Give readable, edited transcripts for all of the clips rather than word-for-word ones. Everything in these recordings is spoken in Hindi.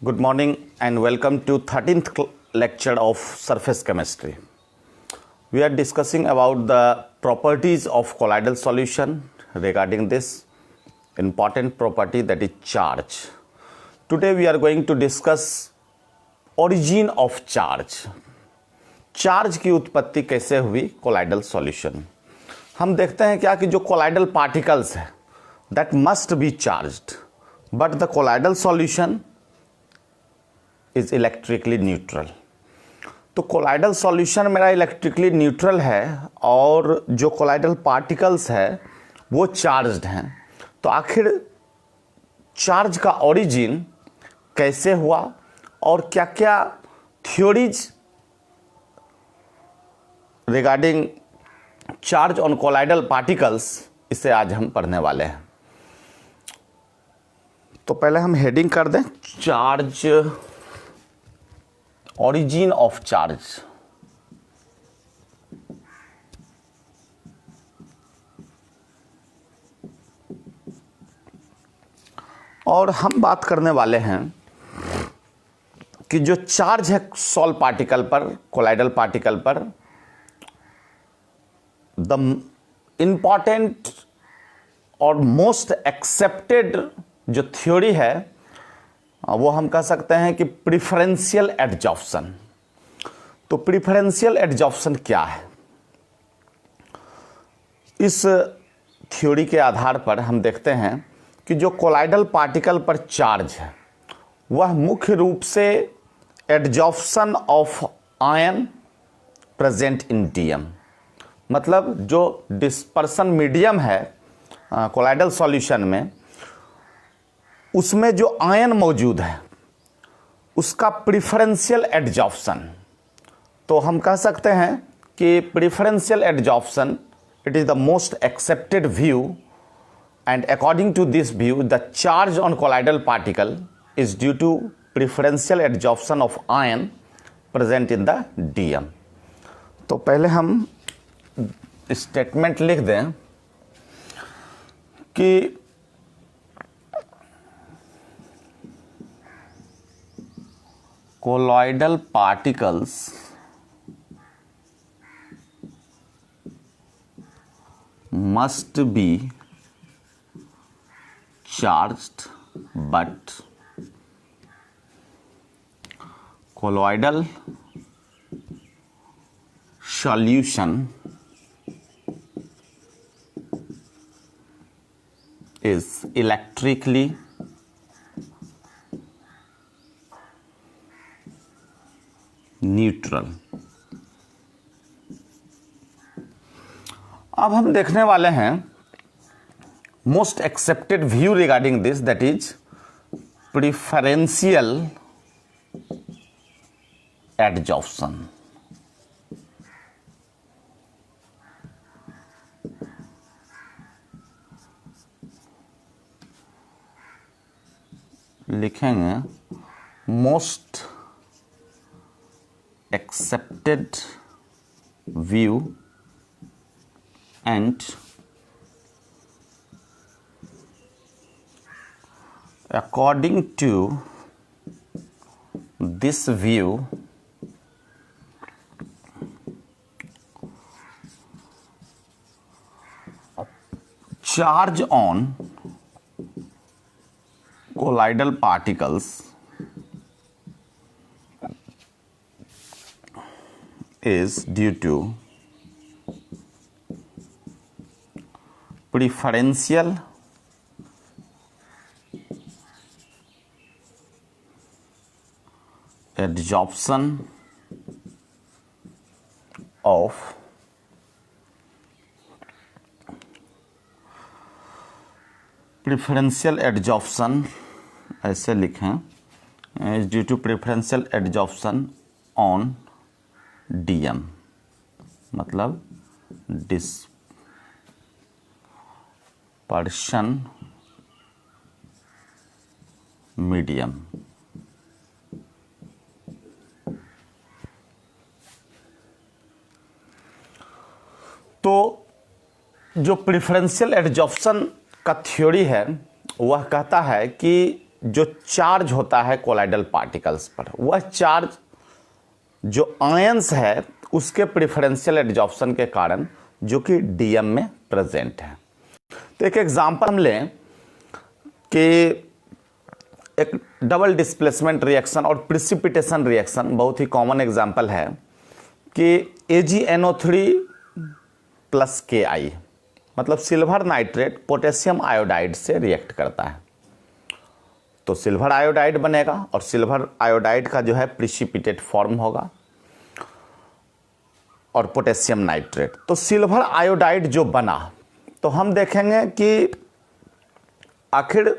Good morning and welcome to 13th lecture of surface chemistry. We are discussing about the properties of colloidal solution regarding this important property, that is charge. Today we are going to discuss origin of charge. Charge की उत्पत्ति कैसे हुई कोलाइडल सॉल्यूशन। हम देखते हैं क्या कि जो कोलाइडल पार्टिकल्स है that must be charged, but the colloidal solution is electrically neutral. तो कोलाइडल सॉल्यूशन मेरा इलेक्ट्रिकली न्यूट्रल है और जो कोलाइडल पार्टिकल्स है वो चार्ज्ड हैं। तो आखिर चार्ज का ओरिजिन कैसे हुआ और क्या क्या theories regarding charge on colloidal particles, इसे आज हम पढ़ने वाले हैं। तो पहले हम हेडिंग कर दें, चार्ज, origin of charge। और हम बात करने वाले हैं कि जो चार्ज है सॉल पार्टिकल पर, कोलाइडल पार्टिकल पर, द इंपॉर्टेंट और मोस्ट एक्सेप्टेड जो थ्योरी है वो हम कह सकते हैं कि प्रिफरेंशियल एडजॉर्प्शन। तो प्रिफरेंशियल एडजॉर्प्शन क्या है? इस थ्योरी के आधार पर हम देखते हैं कि जो कोलाइडल पार्टिकल पर चार्ज है वह मुख्य रूप से adsorption of ion present in DM, मतलब जो डिस्पर्सन मीडियम है कोलाइडल सॉल्यूशन में, उसमें जो आयन मौजूद है उसका प्रिफरेंशियल एडजॉर्प्शन। तो हम कह सकते हैं कि preferential adsorption it is the most accepted view, and according to this view the charge on colloidal particle is due to preferential adsorption of ion present in the DM. तो पहले हम स्टेटमेंट लिख दें कि colloidal particles must be charged, but colloidal solution is electrically neutral. अब हम देखने वाले हैं most accepted view regarding this, that is preferential adsorption. लिखेंगे most accepted view and according to this view charge on colloidal particles is due to preferential adsorption of preferential adsorption, ऐसे लिखें, is due to preferential adsorption on DM, मतलब डिस्पर्शन मीडियम। तो जो प्रिफरेंशियल एडजॉर्प्शन का थ्योरी है वह कहता है कि जो चार्ज होता है कोलाइडल पार्टिकल्स पर, वह चार्ज जो आयंस है उसके प्रेफरेंशियल एडजॉर्प्शन के कारण जो कि डीएम में प्रेजेंट है। तो एक एग्जांपल हम लें कि एक डबल डिस्प्लेसमेंट रिएक्शन और प्रिसिपिटेशन रिएक्शन, बहुत ही कॉमन एग्जांपल है कि AgNO3 प्लस Ki, मतलब सिल्वर नाइट्रेट पोटेशियम आयोडाइड से रिएक्ट करता है, तो सिल्वर आयोडाइड बनेगा और सिल्वर आयोडाइड का जो है प्रिसिपिटेट फॉर्म होगा और पोटेशियम नाइट्रेट। तो सिल्वर आयोडाइड जो बना, तो हम देखेंगे कि आखिर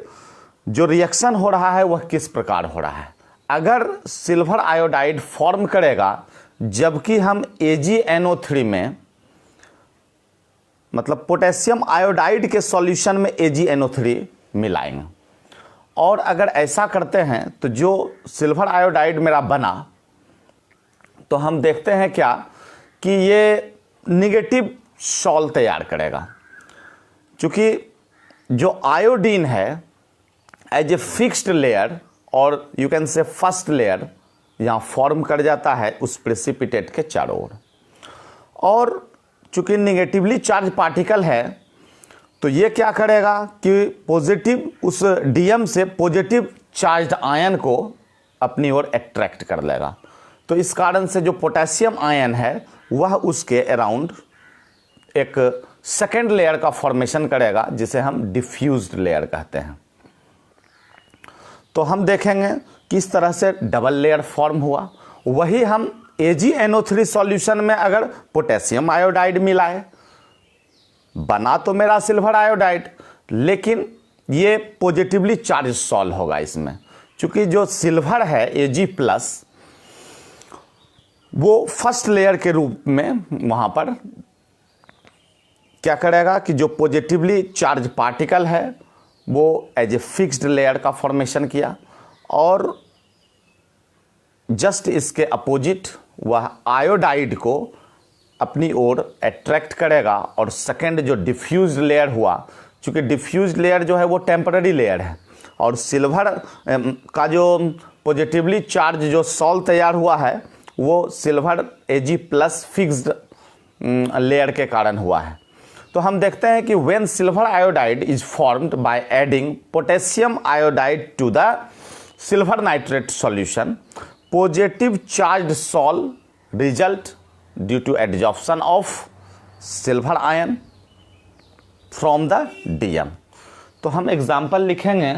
जो रिएक्शन हो रहा है वह किस प्रकार हो रहा है। अगर सिल्वर आयोडाइड फॉर्म करेगा जबकि हम AgNO3 में, मतलब पोटेशियम आयोडाइड के सॉल्यूशन में AgNO3 मिलाएंगे, और अगर ऐसा करते हैं तो जो सिल्वर आयोडाइड मेरा बना, तो हम देखते हैं क्या कि ये निगेटिव सॉल तैयार करेगा, क्योंकि जो आयोडीन है एज ए फिक्स्ड लेयर और यू कैन से फर्स्ट लेयर यहाँ फॉर्म कर जाता है उस प्रेसिपिटेट के चारों ओर, और चूंकि निगेटिवली चार्ज पार्टिकल है तो ये क्या करेगा कि पॉजिटिव उस डीएम से पॉजिटिव चार्ज्ड आयन को अपनी ओर अट्रैक्ट कर लेगा। तो इस कारण से जो पोटेशियम आयन है वह उसके अराउंड एक सेकेंड लेयर का फॉर्मेशन करेगा जिसे हम डिफ्यूज्ड लेयर कहते हैं। तो हम देखेंगे किस तरह से डबल लेयर फॉर्म हुआ। वही हम AgNO3 सॉल्यूशन में अगर पोटेशियम आयोडाइड मिलाए, बना तो मेरा सिल्वर आयोडाइड, लेकिन ये पॉजिटिवली चार्ज सॉल्व होगा इसमें, क्योंकि जो सिल्वर है Ag+, वो फर्स्ट लेयर के रूप में वहां पर क्या करेगा कि जो पॉजिटिवली चार्ज पार्टिकल है वो एज ए फिक्स्ड लेयर का फॉर्मेशन किया, और जस्ट इसके अपोजिट वह आयोडाइड को अपनी ओर अट्रैक्ट करेगा, और सेकेंड जो डिफ्यूज्ड लेयर हुआ, चूंकि डिफ्यूज्ड लेयर जो है वो टेम्पररी लेयर है, और सिल्वर का जो पॉजिटिवली चार्ज जो सॉल तैयार हुआ है वो सिल्वर Ag+ फिक्स्ड लेयर के कारण हुआ है। तो हम देखते हैं कि when silver iodide is formed by adding potassium iodide to the silver nitrate solution, positive charged sol result due to adsorption of silver ion from the DM. तो हम एग्जाम्पल लिखेंगे,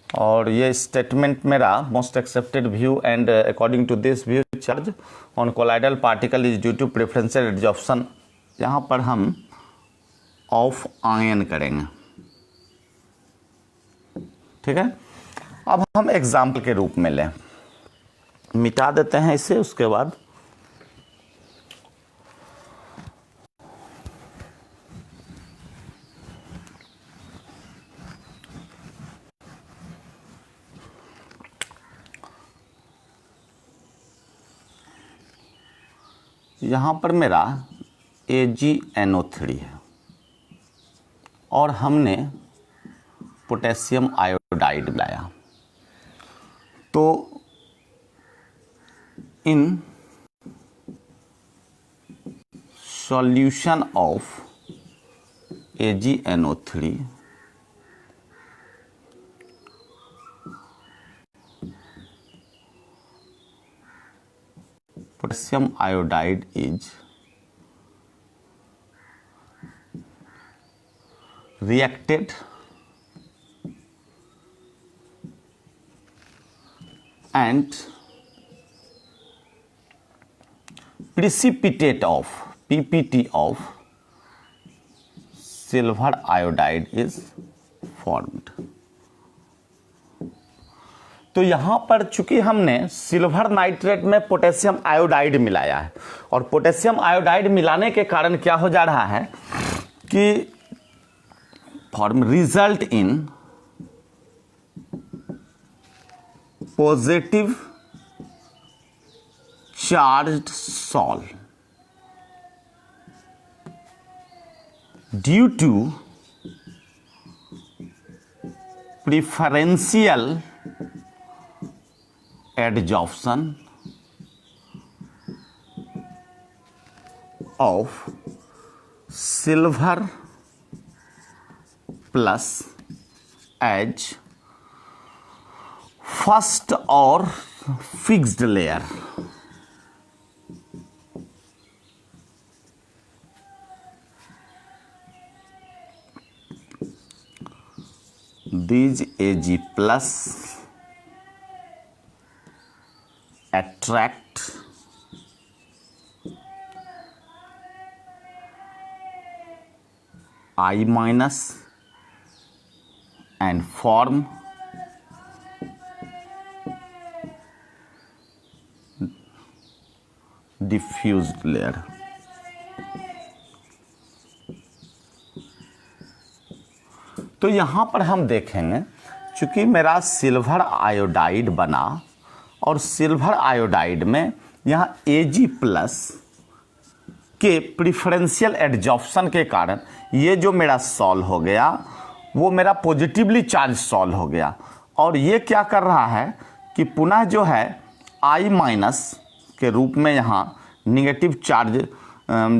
और ये स्टेटमेंट मेरा most accepted view and according to this view charge on colloidal particle is due to preferential adsorption, यहाँ पर हम ऑफ आयन करेंगे। ठीक है, अब हम एग्जाम्पल के रूप में लें, मिटा देते हैं इसे, उसके बाद यहाँ पर मेरा AgNO3 है और हमने पोटेशियम आयोडाइड लाया। तो in solution of AgNO3 potassium iodide is reacted and precipitate of PPT of silver iodide is formed। तो यहां पर चूंकि हमने सिल्वर नाइट्रेट में पोटेशियम आयोडाइड मिलाया है, और पोटेशियम आयोडाइड मिलाने के कारण क्या हो जा रहा है कि form result in positive charged sol due to preferential adsorption of silver plus as first और fixed layer. These Ag plus attract I minus and form diffused layer। तो यहाँ पर हम देखेंगे चूंकि मेरा सिल्वर आयोडाइड बना और सिल्वर आयोडाइड में यहाँ Ag प्लस के प्रिफरेंशियल एडजॉर्प्शन के कारण ये जो मेरा सॉल्व हो गया वो मेरा पॉजिटिवली चार्ज सॉल्व हो गया, और ये क्या कर रहा है कि पुनः जो है I माइनस के रूप में यहाँ निगेटिव चार्ज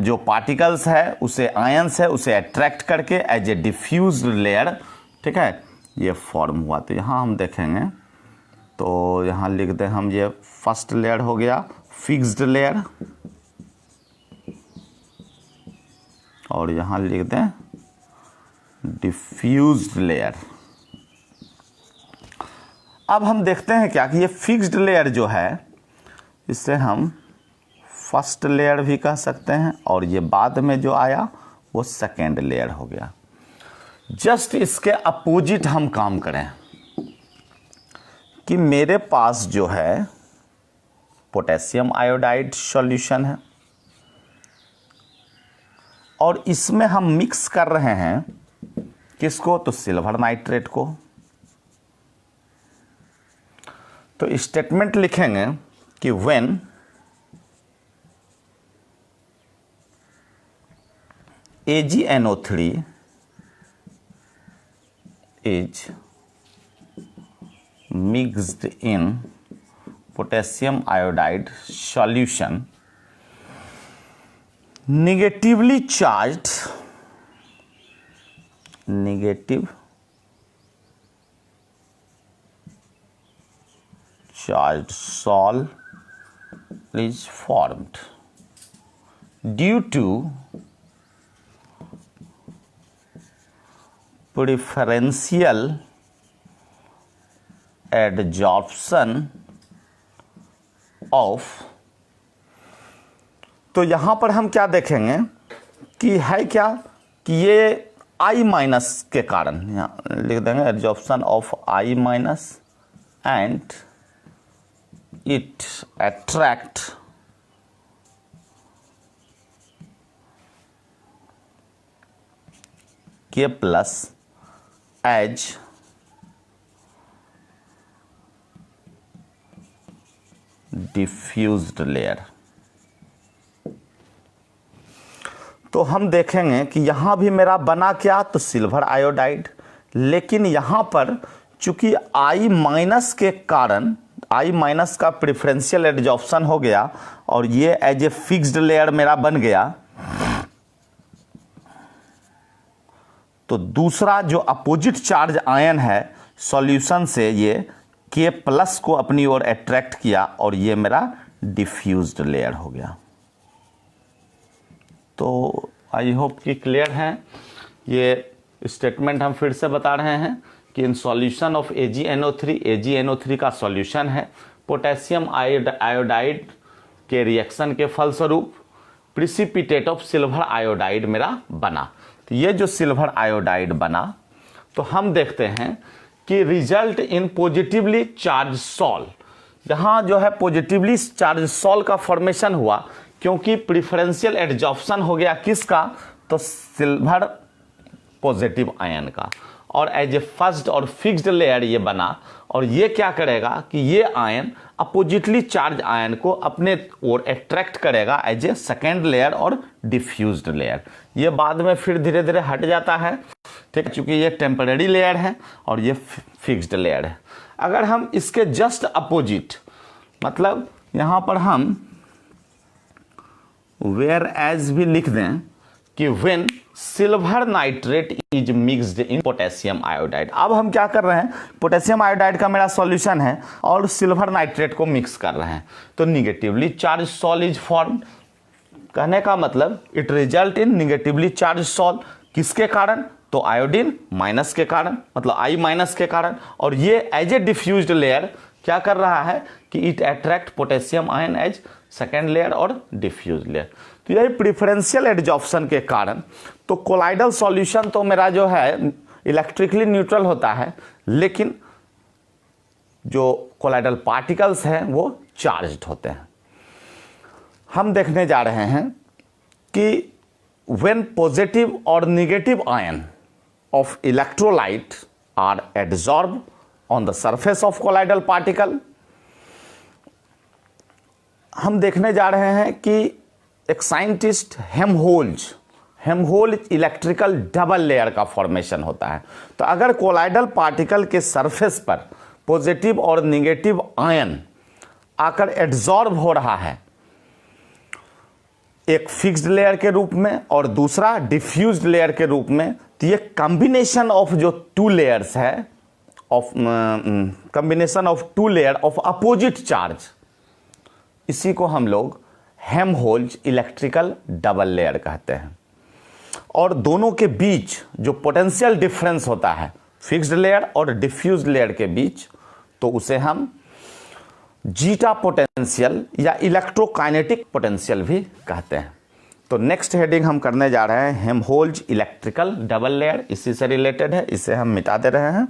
जो पार्टिकल्स है उसे आयंस है उसे अट्रैक्ट करके एज ए डिफ्यूज्ड लेयर, ठीक है, ये फॉर्म हुआ। तो यहाँ हम देखेंगे तो यहाँ लिख दें हम, ये फर्स्ट लेयर हो गया फिक्स्ड लेयर, और यहाँ लिख दें डिफ्यूज्ड लेयर। अब हम देखते हैं क्या कि ये फिक्स्ड लेयर जो है इसे हम फर्स्ट लेयर भी कह सकते हैं, और ये बाद में जो आया वो सेकेंड लेयर हो गया। जस्ट इसके अपोजिट हम काम करें कि मेरे पास जो है पोटेशियम आयोडाइड सॉल्यूशन है और इसमें हम मिक्स कर रहे हैं किसको, तो सिल्वर नाइट्रेट को। तो स्टेटमेंट लिखेंगे कि when AgNO3 is mixed in potassium iodide solution, negative charged sol is formed due to preferential adsorption of। तो यहां पर हम क्या देखेंगे कि है क्या कि ये I माइनस के कारण, यहां लिख देंगे adsorption of I minus and it attract K plus as diffused layer. तो हम देखेंगे कि यहां भी मेरा बना क्या, तो सिल्वर आयोडाइड, लेकिन यहां पर चूंकि I माइनस के कारण I माइनस का प्रेफरेंशियल एडजॉर्प्शन हो गया और ये एज ए फिक्स्ड लेयर मेरा बन गया, तो दूसरा जो अपोजिट चार्ज आयन है सॉल्यूशन से ये K प्लस को अपनी ओर अट्रैक्ट किया और ये मेरा डिफ्यूज्ड लेयर हो गया। तो आई होप कि क्लियर है। ये स्टेटमेंट हम फिर से बता रहे हैं कि इन सॉल्यूशन ऑफ AgNO3 का सॉल्यूशन है पोटेशियम आयोडाइड के रिएक्शन के फलस्वरूप प्रिसिपिटेट ऑफ सिल्वर आयोडाइड मेरा बना। तो ये जो सिल्वर आयोडाइड बना तो हम देखते हैं कि result in positively charge sol, यहाँ जो है पॉजिटिवली चार्ज सॉल का फॉर्मेशन हुआ क्योंकि प्रिफरेंशियल एडजॉर्प्शन हो गया किसका, तो सिल्वर पॉजिटिव आयन का, और एज ए फर्स्ट और फिक्स्ड लेयर ये बना। और ये क्या करेगा कि ये आयन अपोजिटली चार्ज आयन को अपने ओर अट्रैक्ट करेगा एज ए सेकेंड लेयर और डिफ्यूज्ड लेयर। ये बाद में फिर धीरे धीरे हट जाता है ठीक है, चूंकि ये टेम्पररी लेयर है और ये फिक्स्ड लेयर है। अगर हम इसके जस्ट अपोजिट, मतलब यहां पर हम वेयर एज भी लिख दें कि when silver nitrate is mixed in potassium iodide. अब हम क्या कर रहे हैं, पोटेशियम आयोडाइड का मेरा सॉल्यूशन है और सिल्वर नाइट्रेट को मिक्स कर रहे हैं, तो negatively charge sol is form. कहने का मतलब it result in negatively charge sol. किसके कारण? तो आयोडीन माइनस के कारण, मतलब आई माइनस के कारण। और ये एज ए डिफ्यूज्ड लेयर क्या कर रहा है कि it attract potassium ion as second layer और डिफ्यूज लेयर। तो यही प्रिफरेंशियल एडजॉर्प्शन के कारण, तो कोलाइडल सॉल्यूशन तो मेरा जो है इलेक्ट्रिकली न्यूट्रल होता है, लेकिन जो कोलाइडल पार्टिकल्स हैं वो चार्ज्ड होते हैं। हम देखने जा रहे हैं कि when positive or negative ion of electrolyte are adsorbed on the surface of colloidal particle, हम देखने जा रहे हैं कि एक साइंटिस्ट हेमहोल्ज इलेक्ट्रिकल डबल लेयर का फॉर्मेशन होता है। तो अगर कोलाइडल पार्टिकल के सरफेस पर पॉजिटिव और नेगेटिव आयन आकर एड्सॉर्ब हो रहा है, एक फिक्स्ड लेयर के रूप में और दूसरा डिफ्यूज्ड लेयर के रूप में, तो ये कॉम्बिनेशन ऑफ जो टू लेयर्स है, of combination of two layer of opposite charge, इसी को हम लोग हेमहोल्ज इलेक्ट्रिकल डबल लेयर कहते हैं। और दोनों के बीच जो पोटेंशियल डिफरेंस होता है फिक्स्ड लेयर और डिफ्यूज्ड लेयर के बीच, तो उसे हम जीटा पोटेंशियल या इलेक्ट्रोकाइनेटिक पोटेंशियल भी कहते हैं। तो नेक्स्ट हेडिंग हम करने जा रहे हैं हेमहोल्ज इलेक्ट्रिकल डबल लेयर, इसी से रिलेटेड है, इसे हम मिटा दे रहे हैं।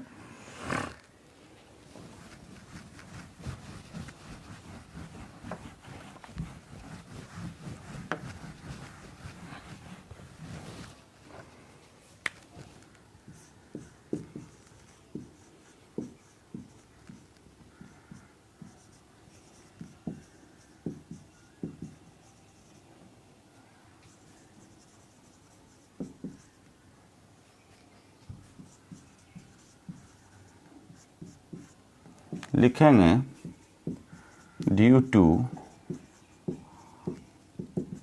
लिखेंगे due to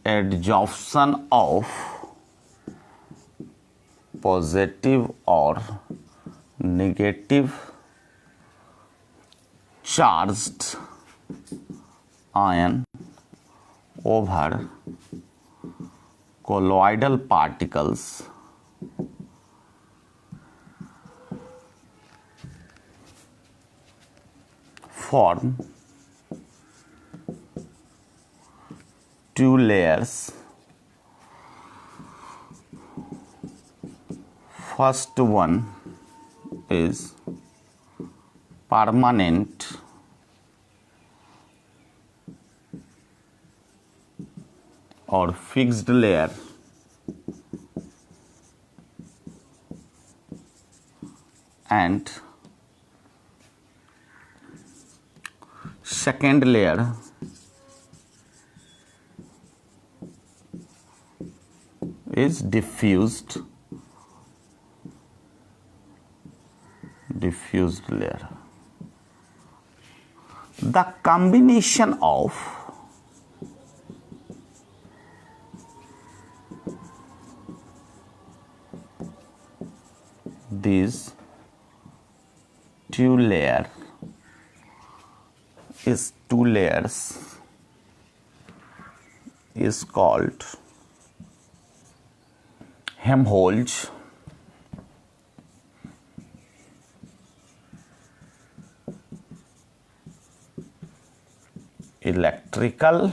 adsorption of positive और negative charged ion over colloidal particles form two layers. First one is permanent or fixed layer, and second layer is diffused layer. The combination of these two layers is called Helmholtz electrical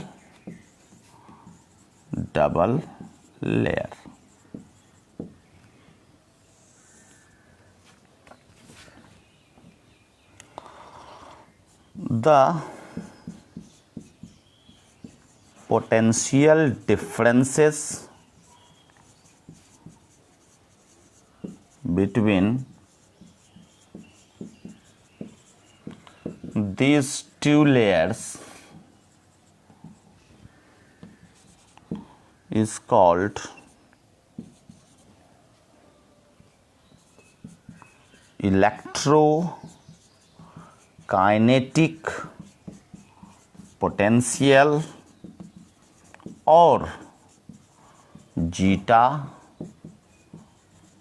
double layer. The potential differences between these two layers is called electrokinetic potential और जीटा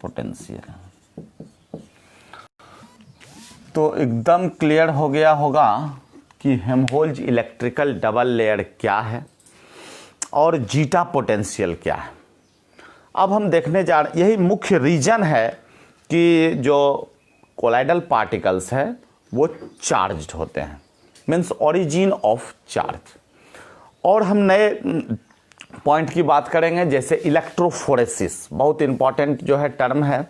पोटेंशियल। तो एकदम क्लियर हो गया होगा कि हेल्महोल्ट्ज इलेक्ट्रिकल डबल लेयर क्या है और जीटा पोटेंशियल क्या है। अब हम देखने जा रहे, यही मुख्य रीजन है कि जो कोलाइडल पार्टिकल्स है वो चार्ज्ड होते हैं, मीन्स ओरिजिन ऑफ चार्ज। और हम नए पॉइंट की बात करेंगे, जैसे इलेक्ट्रोफोरेसिस, बहुत इंपॉर्टेंट जो है टर्म है।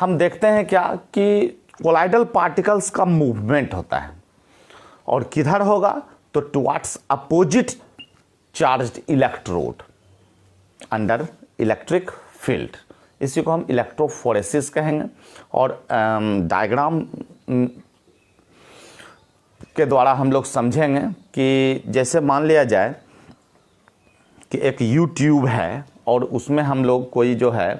हम देखते हैं क्या कि कोलाइडल पार्टिकल्स का मूवमेंट होता है और किधर होगा तो towards opposite charged electrode under electric field. इसी को हम इलेक्ट्रोफोरेसिस कहेंगे। और डायग्राम के द्वारा हम लोग समझेंगे कि जैसे मान लिया जाए कि एक यू ट्यूब है और उसमें हम लोग कोई जो है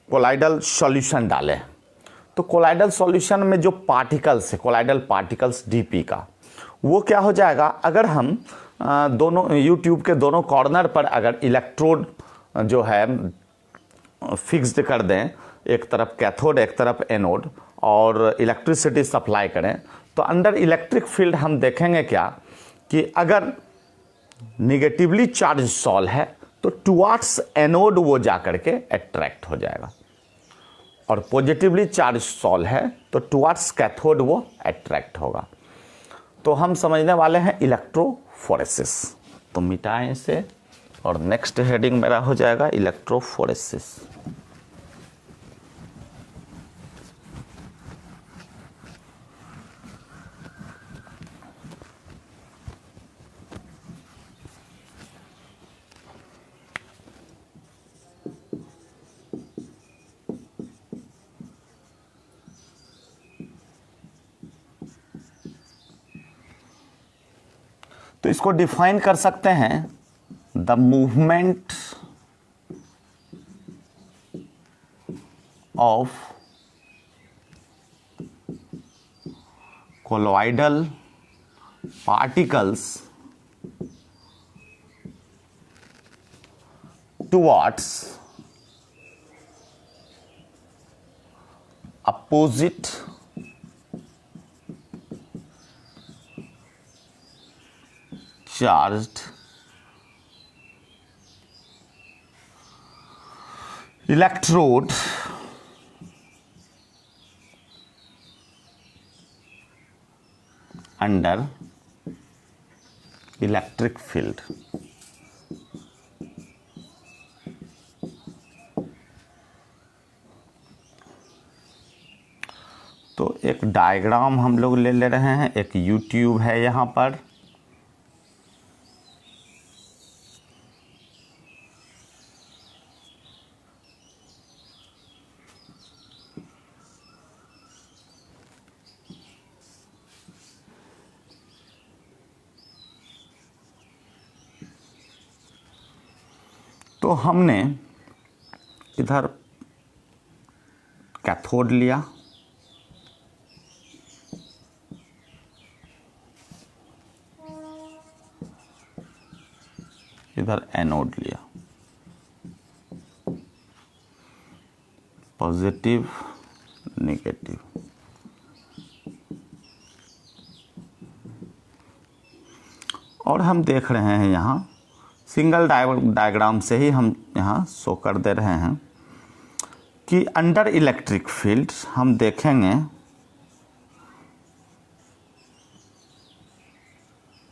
कोलाइडल सॉल्यूशन डालें, तो कोलाइडल सॉल्यूशन में जो पार्टिकल्स है, कोलाइडल पार्टिकल्स डीपी का, वो क्या हो जाएगा, अगर हम दोनों यू ट्यूब के दोनों कॉर्नर पर अगर इलेक्ट्रोड जो है फिक्स्ड कर दें, एक तरफ कैथोड एक तरफ एनोड, और इलेक्ट्रिसिटी सप्लाई करें, तो अंडर इलेक्ट्रिक फील्ड हम देखेंगे क्या कि अगर निगेटिवली चार्ज सॉल है तो टुवर्ड्स एनोड वो जा करके अट्रैक्ट हो जाएगा, और पॉजिटिवली चार्ज सॉल है तो टुवर्ड्स कैथोड वो अट्रैक्ट होगा। तो हम समझने वाले हैं इलेक्ट्रोफोरेसिस। तो मिटाएं इसे और नेक्स्ट हेडिंग मेरा हो जाएगा इलेक्ट्रोफोरेसिस। तो इसको डिफाइन कर सकते हैं, the movement of colloidal particles towards opposite charged electrode under electric field। तो एक डायग्राम हम लोग ले रहे हैं, एक यू ट्यूब है यहाँ पर, तो हमने इधर कैथोड लिया, इधर एनोड लिया, पॉजिटिव नेगेटिव। और हम देख रहे हैं यहाँ सिंगल डायग्राम से ही हम यहाँ शो कर दे रहे हैं कि अंडर इलेक्ट्रिक फील्ड हम देखेंगे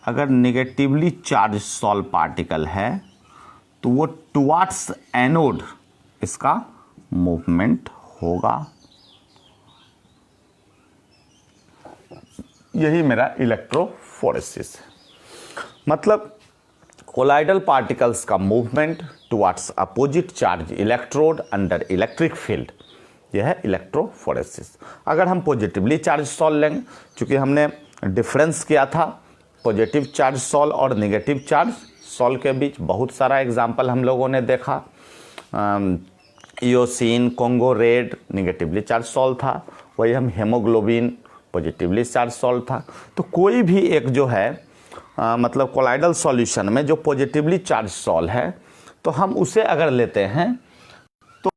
अगर निगेटिवली चार्ज सॉल पार्टिकल है तो वो टुवर्ड्स एनोड इसका मूवमेंट होगा। यही मेरा इलेक्ट्रोफोरेसिस है, मतलब कोलाइडल पार्टिकल्स का movement towards opposite charge electrode under electric field, यह है इलेक्ट्रोफोरेसिस। अगर हम पॉजिटिवली चार्ज सॉल लेंगे, चूँकि हमने डिफरेंस किया था पॉजिटिव चार्ज सॉल और नेगेटिव चार्ज सॉल के बीच, बहुत सारा एग्जाम्पल हम लोगों ने देखा। Eosin, Congo red negatively charge salt था, वही हम हेमोग्लोबिन पॉजिटिवली चार्ज सॉल्ट था। तो कोई भी एक जो है मतलब कोलाइडल सॉल्यूशन में जो पॉजिटिवली चार्ज सॉल्ट है, तो हम उसे अगर लेते हैं तो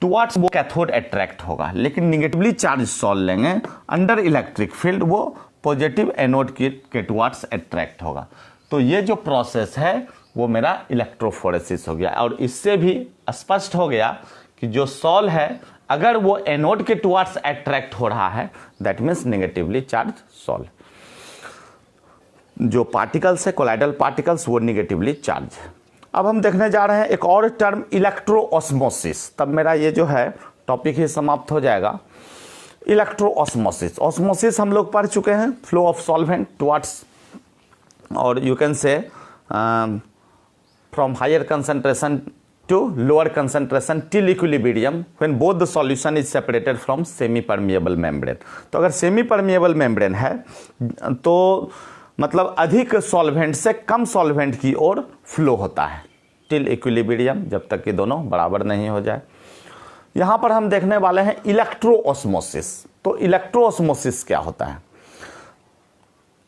टुवर्ड्स वो कैथोड अट्रैक्ट होगा, लेकिन निगेटिवली चार्ज सॉल्ट लेंगे अंडर इलेक्ट्रिक फील्ड, वो पॉजिटिव एनोड के टुवर्ड्स अट्रैक्ट होगा। तो ये जो प्रोसेस है वो मेरा इलेक्ट्रोफोरेसिस हो गया, और इससे भी स्पष्ट हो गया कि जो सॉल्ट है अगर वो एनोड के टुवर्ड्स अट्रैक्ट हो रहा है, that means negatively charge salt. जो पार्टिकल्स है कोलाइडल पार्टिकल्स, वो निगेटिवली चार्ज है। अब हम देखने जा रहे हैं एक और टर्म, इलेक्ट्रोऑस्मोसिस। तब मेरा ये जो है टॉपिक ही समाप्त हो जाएगा। इलेक्ट्रोऑस्मोसिस, ऑस्मोसिस हम लोग पढ़ चुके हैं, फ्लो ऑफ सॉल्वेंट टुवर्ड्स, और you can say from higher concentration to lower concentration till equilibrium when both the solution is separated from semi permeable membrane। तो अगर सेमी परमिएबल मेम्ब्रेन है तो मतलब अधिक सॉल्वेंट से कम सॉल्वेंट की ओर फ्लो होता है, टिल इक्विलिब्रियम, जब तक कि दोनों बराबर नहीं हो जाए। यहां पर हम देखने वाले हैं इलेक्ट्रोऑस्मोसिस। तो इलेक्ट्रोऑस्मोसिस क्या होता है?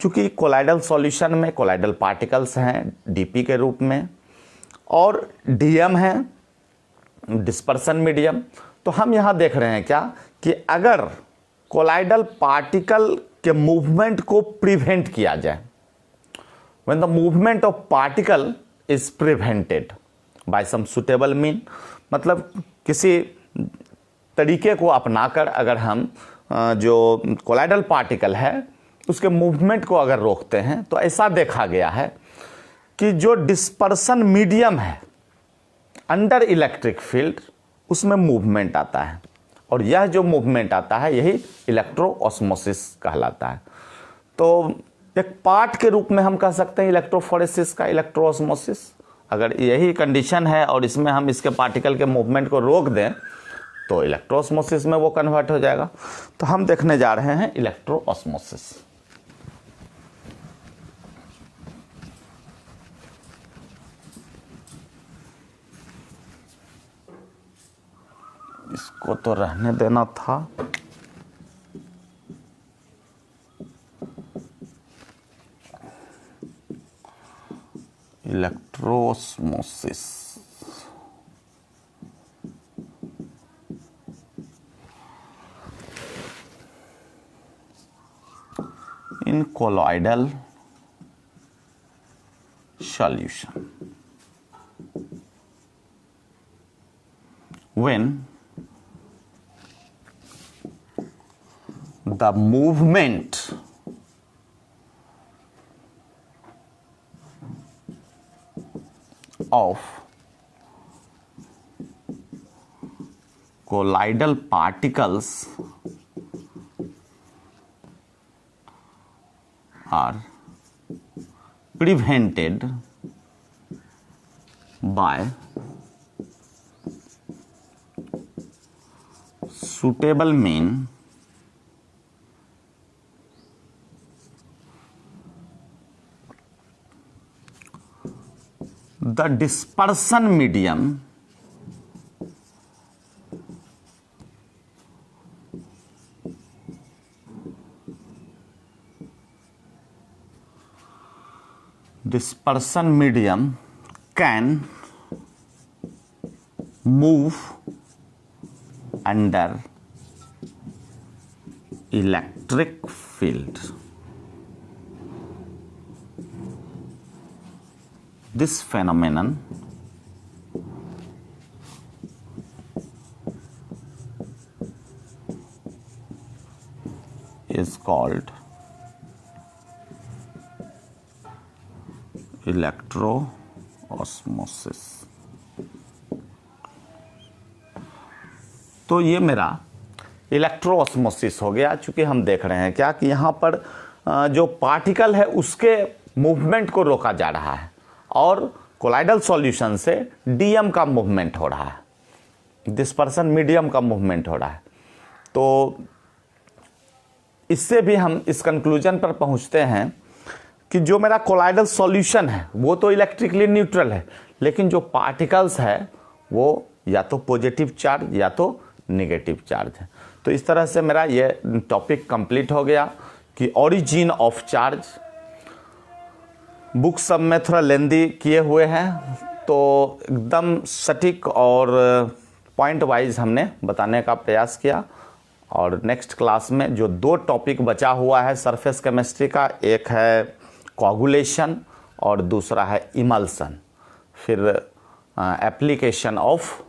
चूंकि कोलाइडल सॉल्यूशन में कोलाइडल पार्टिकल्स हैं डीपी के रूप में, और डीएम है डिस्पर्सन मीडियम, तो हम यहां देख रहे हैं क्या कि अगर कोलाइडल पार्टिकल के मूवमेंट को प्रिवेंट किया जाए, when the movement of particle is prevented by some suitable mean, मतलब किसी तरीके को अपनाकर अगर हम जो कोलाइडल पार्टिकल है उसके मूवमेंट को अगर रोकते हैं, तो ऐसा देखा गया है कि जो डिस्पर्सन मीडियम है अंडर इलेक्ट्रिक फील्ड, उसमें मूवमेंट आता है, और यह जो मूवमेंट आता है यही इलेक्ट्रोऑस्मोसिस कहलाता है। तो एक पार्ट के रूप में हम कह सकते हैं इलेक्ट्रोफोरेसिस का इलेक्ट्रोऑस्मोसिस। अगर यही कंडीशन है और इसमें हम इसके पार्टिकल के मूवमेंट को रोक दें तो इलेक्ट्रोऑस्मोसिस में वो कन्वर्ट हो जाएगा। तो हम देखने जा रहे हैं इलेक्ट्रोऑस्मोसिस। इसको तो रहने देना था। इलेक्ट्रोऑस्मोसिस, in colloidal solution, when the movement of colloidal particles are prevented by suitable mean, the dispersion medium can move under electric field. This phenomenon is called इलेक्ट्रोऑस्मोसिस। तो ये मेरा इलेक्ट्रोऑस्मोसिस हो गया। चूंकि हम देख रहे हैं क्या कि यहाँ पर जो पार्टिकल है उसके मूवमेंट को रोका जा रहा है, और कोलाइडल सॉल्यूशन से डीएम का मूवमेंट हो रहा है, डिस्पर्सन मीडियम का मूवमेंट हो रहा है। तो इससे भी हम इस कंक्लूजन पर पहुँचते हैं कि जो मेरा कोलाइडल सॉल्यूशन है वो तो इलेक्ट्रिकली न्यूट्रल है, लेकिन जो पार्टिकल्स है वो या तो पॉजिटिव चार्ज या तो नेगेटिव चार्ज है। तो इस तरह से मेरा ये टॉपिक कंप्लीट हो गया कि ओरिजिन ऑफ चार्ज। बुक सब में थोड़ा लेंदी किए हुए हैं, तो एकदम सटीक और पॉइंट वाइज हमने बताने का प्रयास किया। और नेक्स्ट क्लास में जो 2 टॉपिक बचा हुआ है सरफेस केमिस्ट्री का, एक है कोगुलेशन और दूसरा है इमल्सन, फिर एप्लीकेशन ऑफ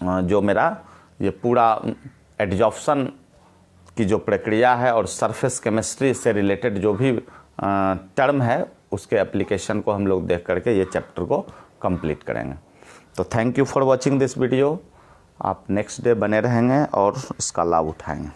जो मेरा ये पूरा एडजॉर्प्शन की जो प्रक्रिया है और सरफेस केमिस्ट्री से रिलेटेड जो भी टर्म है उसके एप्लीकेशन को हम लोग देख करके ये चैप्टर को कंप्लीट करेंगे। तो thank you for watching this video. आप नेक्स्ट डे बने रहेंगे और इसका लाभ उठाएंगे।